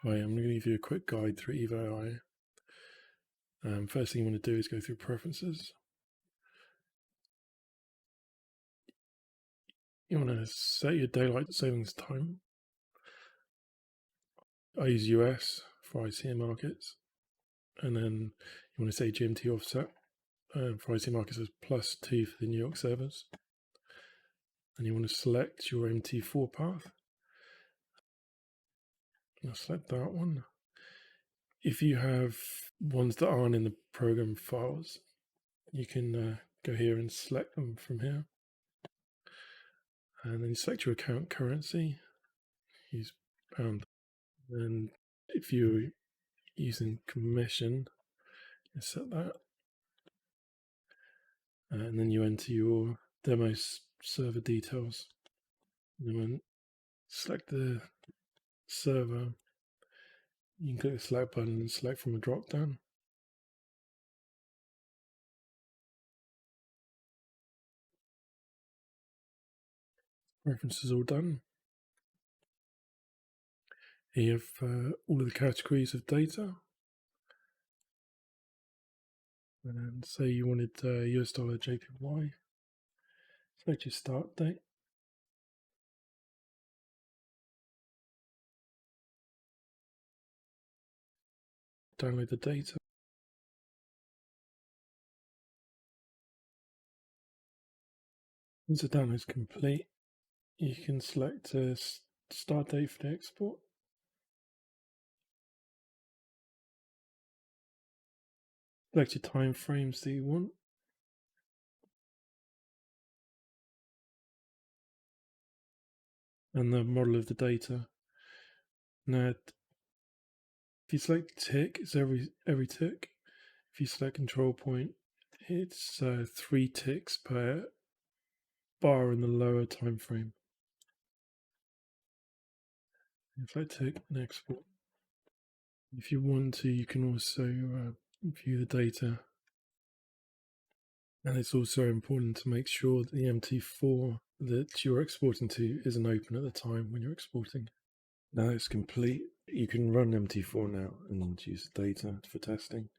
Right, I'm going to give you a quick guide through EvoAI. First thing you want to do is go through preferences. You want to set your daylight savings time. I use US for IC markets, and then you want to say GMT offset for IC markets as +2 for the New York servers. And you want to select your MT4 path. I'll select that one. If you have ones that aren't in the program files, you can go here and select them from here. And then you select your account currency, use pound. And if you're using commission, you set that. And then you enter your demo server details. And then select the server. You can click the select button and select from a drop down. References all done. Here you have all of the categories of data. And say you wanted US dollar JPY. Select your start date. Download the data. Once the download is complete, you can select a start date for the export. Select your time frames that you want. And the model of the data. Now, if you select tick, it's every tick. If you select control point, it's 3 ticks per bar in the lower time frame. If I tick and export. If you want to, you can also view the data. And it's also important to make sure that the MT4 that you're exporting to isn't open at the time when you're exporting. Now it's complete, you can run MT4 now and use the data for testing.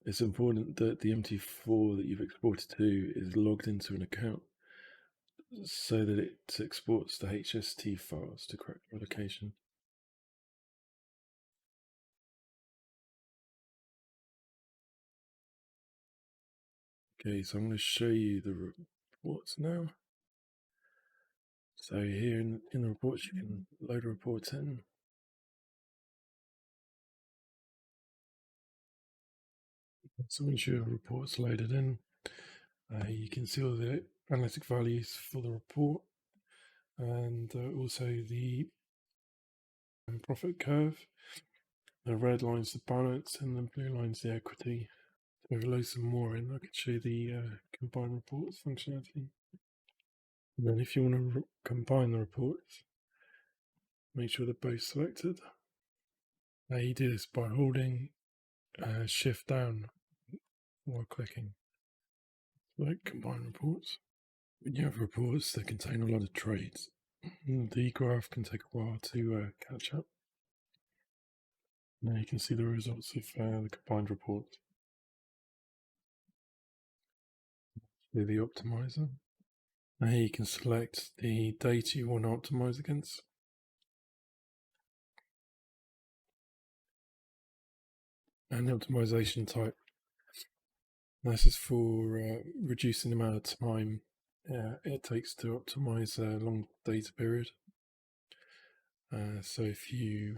It's important that the MT4 that you've exported to is logged into an account so that it exports the HST files to correct location. Okay, so I'm going to show you the reports now. So here in the reports, you can load a report in. So once your report's loaded in, you can see all the analytic values for the report and also the profit curve. The red line's the balance and the blue line's the equity. So if I load some more in, I can show you the combine reports functionality. And then if you want to combine the reports, make sure they're both selected. You do this by holding shift down while clicking. Like combine reports. When you have reports that contain a lot of trades, the graph can take a while to catch up. Now you can see the results of the combined report. With the optimizer. Now you can select the data you want to optimize against. And the optimization type. This is for reducing the amount of time it takes to optimize a long data period. So if you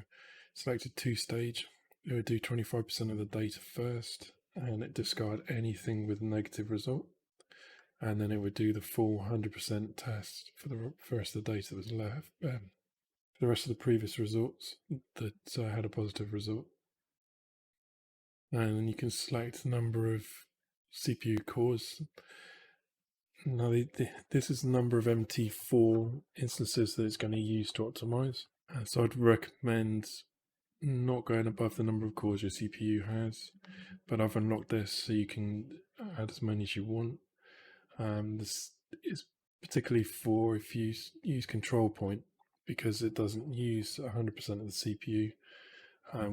selected 2-stage, it would do 25% of the data first, and it discard anything with a negative result. And then it would do the full 100% test for the rest of the data that was left, for the rest of the previous results that had a positive result. And then you can select the number of CPU cores. Now, this is the number of MT4 instances that it's going to use to optimize. So I'd recommend not going above the number of cores your CPU has, but I've unlocked this so you can add as many as you want. This is particularly for if you use control point, because it doesn't use 100% of the CPU,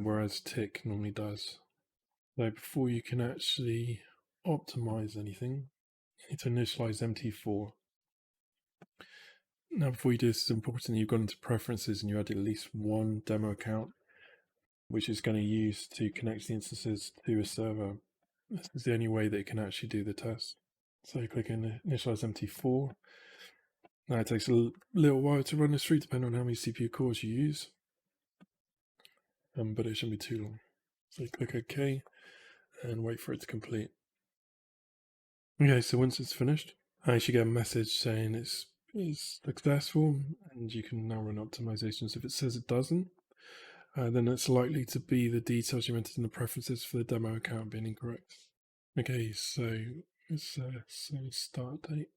whereas tick normally does. So before you can actually optimize anything, you need to initialize MT4. Now, before you do this, it's important that you've gone into preferences and you add at least one demo account, which is going to use to connect the instances to a server. This is the only way that it can actually do the test. So you click in initialize MT4. Now it takes a little while to run this through, depending on how many CPU cores you use, but it shouldn't be too long. So you click OK and wait for it to complete. Okay, so once it's finished, you should get a message saying it's successful, and you can now run optimizations. If it says it doesn't, then it's likely to be the details you entered in the preferences for the demo account being incorrect. Okay, so let's say start date.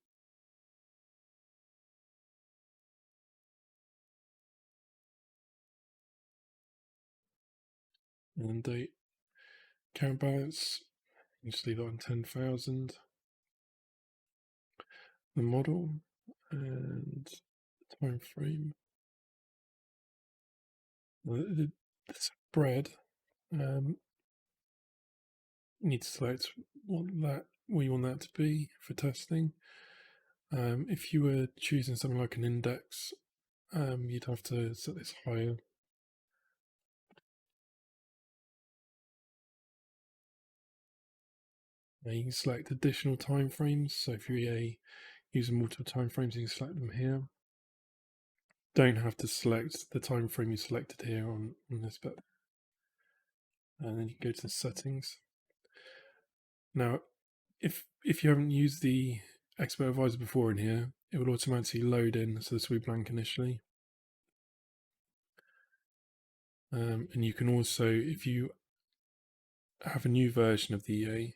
And then date. Count balance, you just leave it on 10,000. The model and time frame. The spread, you need to select what you want that to be for testing. If you were choosing something like an index, you'd have to set this higher. Now you can select additional time frames. So if you're using multiple time frames, you can select them here. Don't have to select the time frame you selected here on this bit. And then you can go to the settings. Now, if you haven't used the Expert Advisor before in here, it will automatically load in, so this will be blank initially. And you can also, if you have a new version of the EA,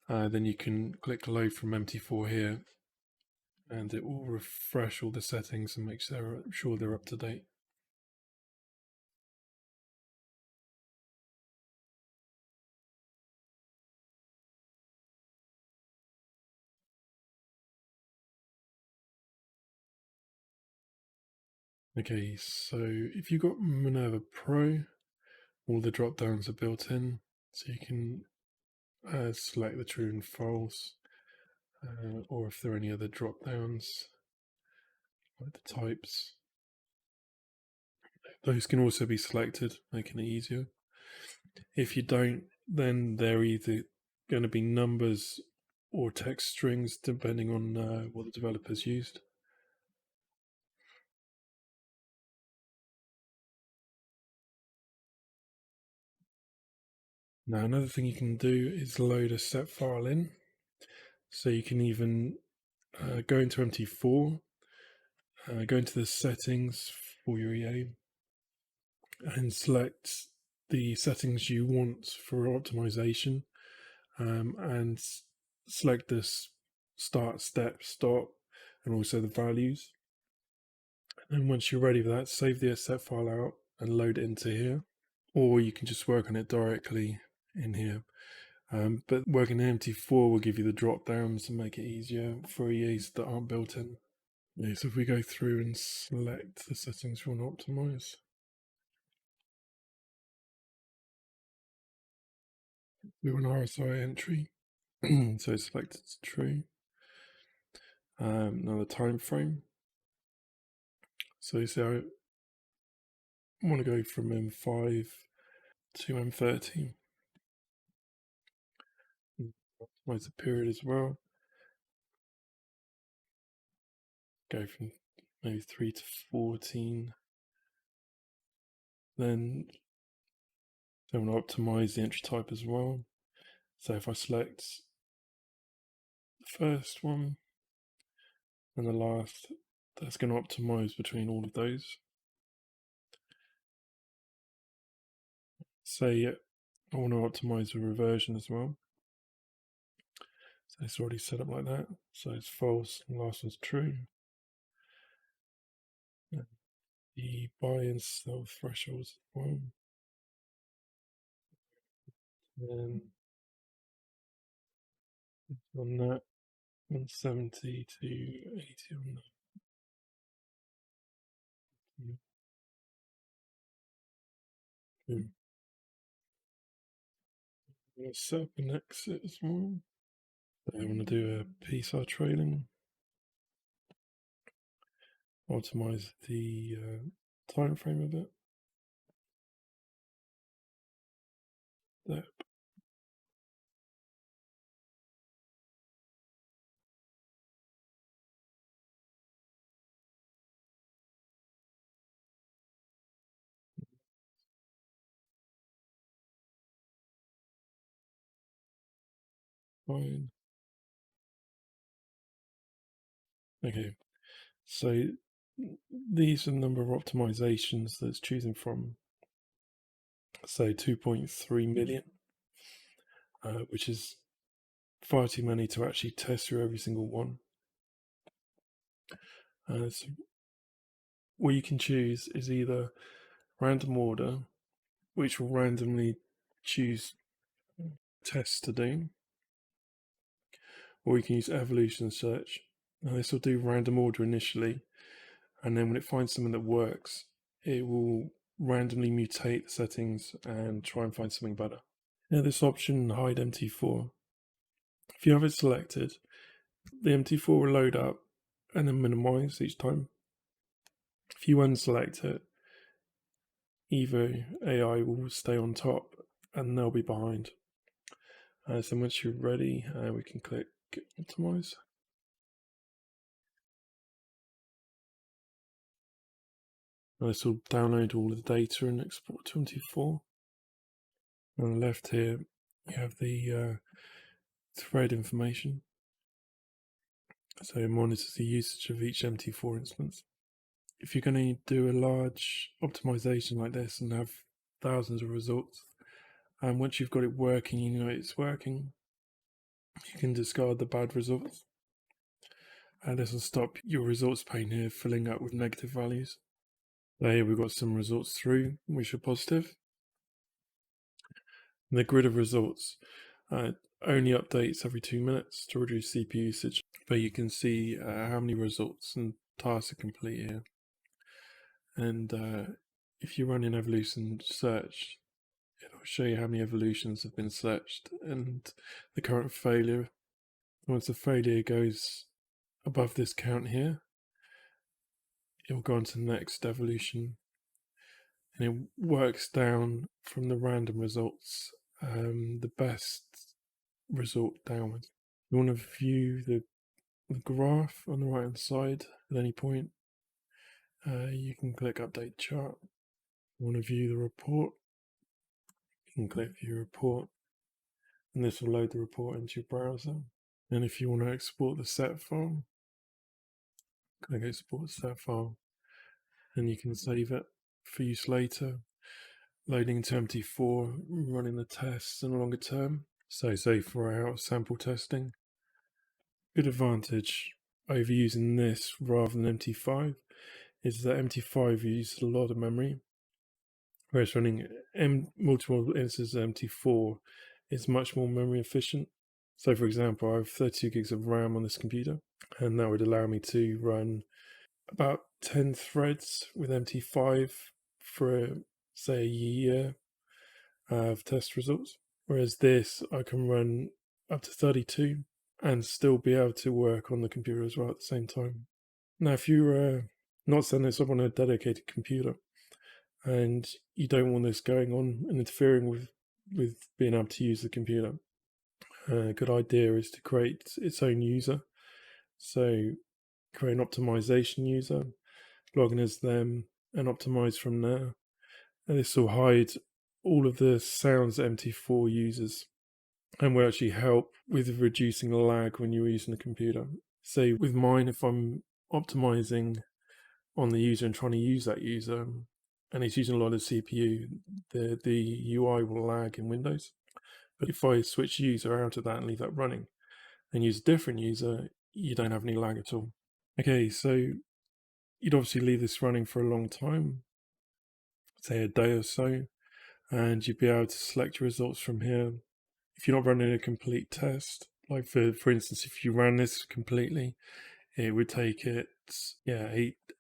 then you can click load from MT4 here, and it will refresh all the settings and make sure they're up to date. Okay, so if you've got Minerva Pro, all the drop downs are built in, so you can select the true and false, or if there are any other drop downs, like the types, those can also be selected, making it easier. If you don't, then they're either going to be numbers or text strings, depending on what the developers used. Now, another thing you can do is load a set file in. So you can even go into MT4, go into the settings for your EA, and select the settings you want for optimization, and select this start, step, stop, and also the values. And once you're ready for that, save the set file out and load it into here, or you can just work on it directly in here. But working in MT4 will give you the drop downs and make it easier for EAs that aren't built in. Yeah, so if we go through and select the settings we want to optimize, we want RSI entry, so select it's true. Now the time frame. So you see, I want to go from M5 to M30. Optimize the period as well. Go from maybe 3 to 14. Then I want to optimize the entry type as well. So if I select the first one and the last, that's going to optimize between all of those. Say I want to optimize the reversion as well. So it's already set up like that. So it's false and the last one's true. The buy and sell thresholds as well. And on that, 170 to 80 on that. I'm going to set up an exit as well. I want to do a PSAR trailing, optimize the time frame of it. That. Fine. Okay, so these are the number of optimizations that it's choosing from. So 2.3 million, which is far too many to actually test through every single one. So what you can choose is either random order, which will randomly choose tests to do, or you can use evolution search. Now this will do random order initially, and then when it finds something that works, it will randomly mutate the settings and try and find something better. Now this option, hide MT4, if you have it selected, the MT4 will load up and then minimize each time. If you unselect it, EvoAI will stay on top and they'll be behind. So once you're ready, we can click optimize. This will download all of the data and export to MT4. On the left here, you have the thread information. So it monitors the usage of each MT4 instance. If you're going to do a large optimization like this and have thousands of results, and once you've got it working, you know it's working, you can discard the bad results. And this will stop your results pane here filling up with negative values. There we've got some results through, which are positive. And the grid of results only updates every 2 minutes to reduce CPU usage, but you can see how many results and tasks are complete here. And if you run in evolution search, it'll show you how many evolutions have been searched and the current failure. Once the failure goes above this count here, it will go on to the next evolution, and it works down from the random results, the best result downwards. You want to view the graph on the right hand side at any point. You can click update chart. You want to view the report, you can click view report, and this will load the report into your browser. And if you want to export the set file, click export set file, and you can save it for use later, loading into MT4, running the tests in the longer term. So say for our sample testing. Good advantage over using this rather than MT5 is that MT5 uses a lot of memory, whereas running multiple instances of MT4 is much more memory efficient. So for example, I have 32 gigs of RAM on this computer, and that would allow me to run about 10 threads with MT5 for say a year of test results. Whereas this, I can run up to 32 and still be able to work on the computer as well at the same time. Now, if you're not setting this up on a dedicated computer and you don't want this going on and interfering with being able to use the computer, a good idea is to create its own user. So create an optimization user, log in as them, and optimize from there. And this will hide all of the sounds that MT4 uses and will actually help with reducing the lag when you're using the computer. So with mine, if I'm optimizing on the user and trying to use that user and it's using a lot of CPU, the UI will lag in Windows. But if I switch user out of that and leave that running and use a different user, you don't have any lag at all. Okay, so you'd obviously leave this running for a long time, say a day or so, and you'd be able to select your results from here if you're not running a complete test, like for instance, if you ran this completely, it would take it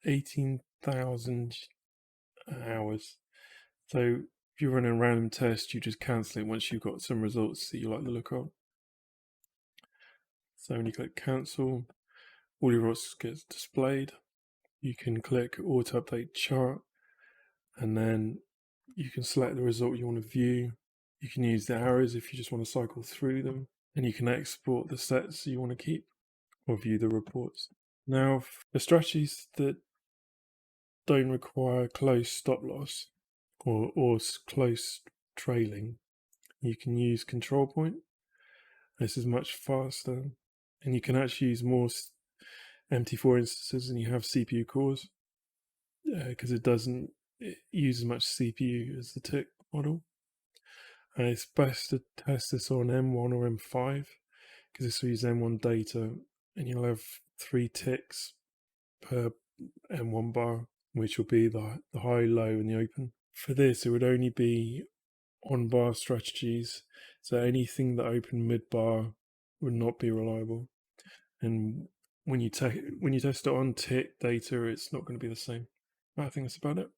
18,000 hours. So if you run a random test, you just cancel it once you've got some results that you like the look of. So when you click cancel, all your results get displayed. You can click auto update chart, and then you can select the result you want to view. You can use the arrows if you just want to cycle through them, and you can export the sets you want to keep or view the reports. Now, the strategies that don't require close stop loss or close trailing, you can use control point. This is much faster, and you can actually use more MT4 instances than you have CPU cores, because it use as much CPU as the tick model. It's best to test this on M1 or M5, because this will use M1 data, and you'll have 3 ticks per M1 bar, which will be the high, low, and the open. For this, it would only be on bar strategies, so anything that opened mid bar would not be reliable. And when you test it on tick data, it's not going to be the same. I think that's about it.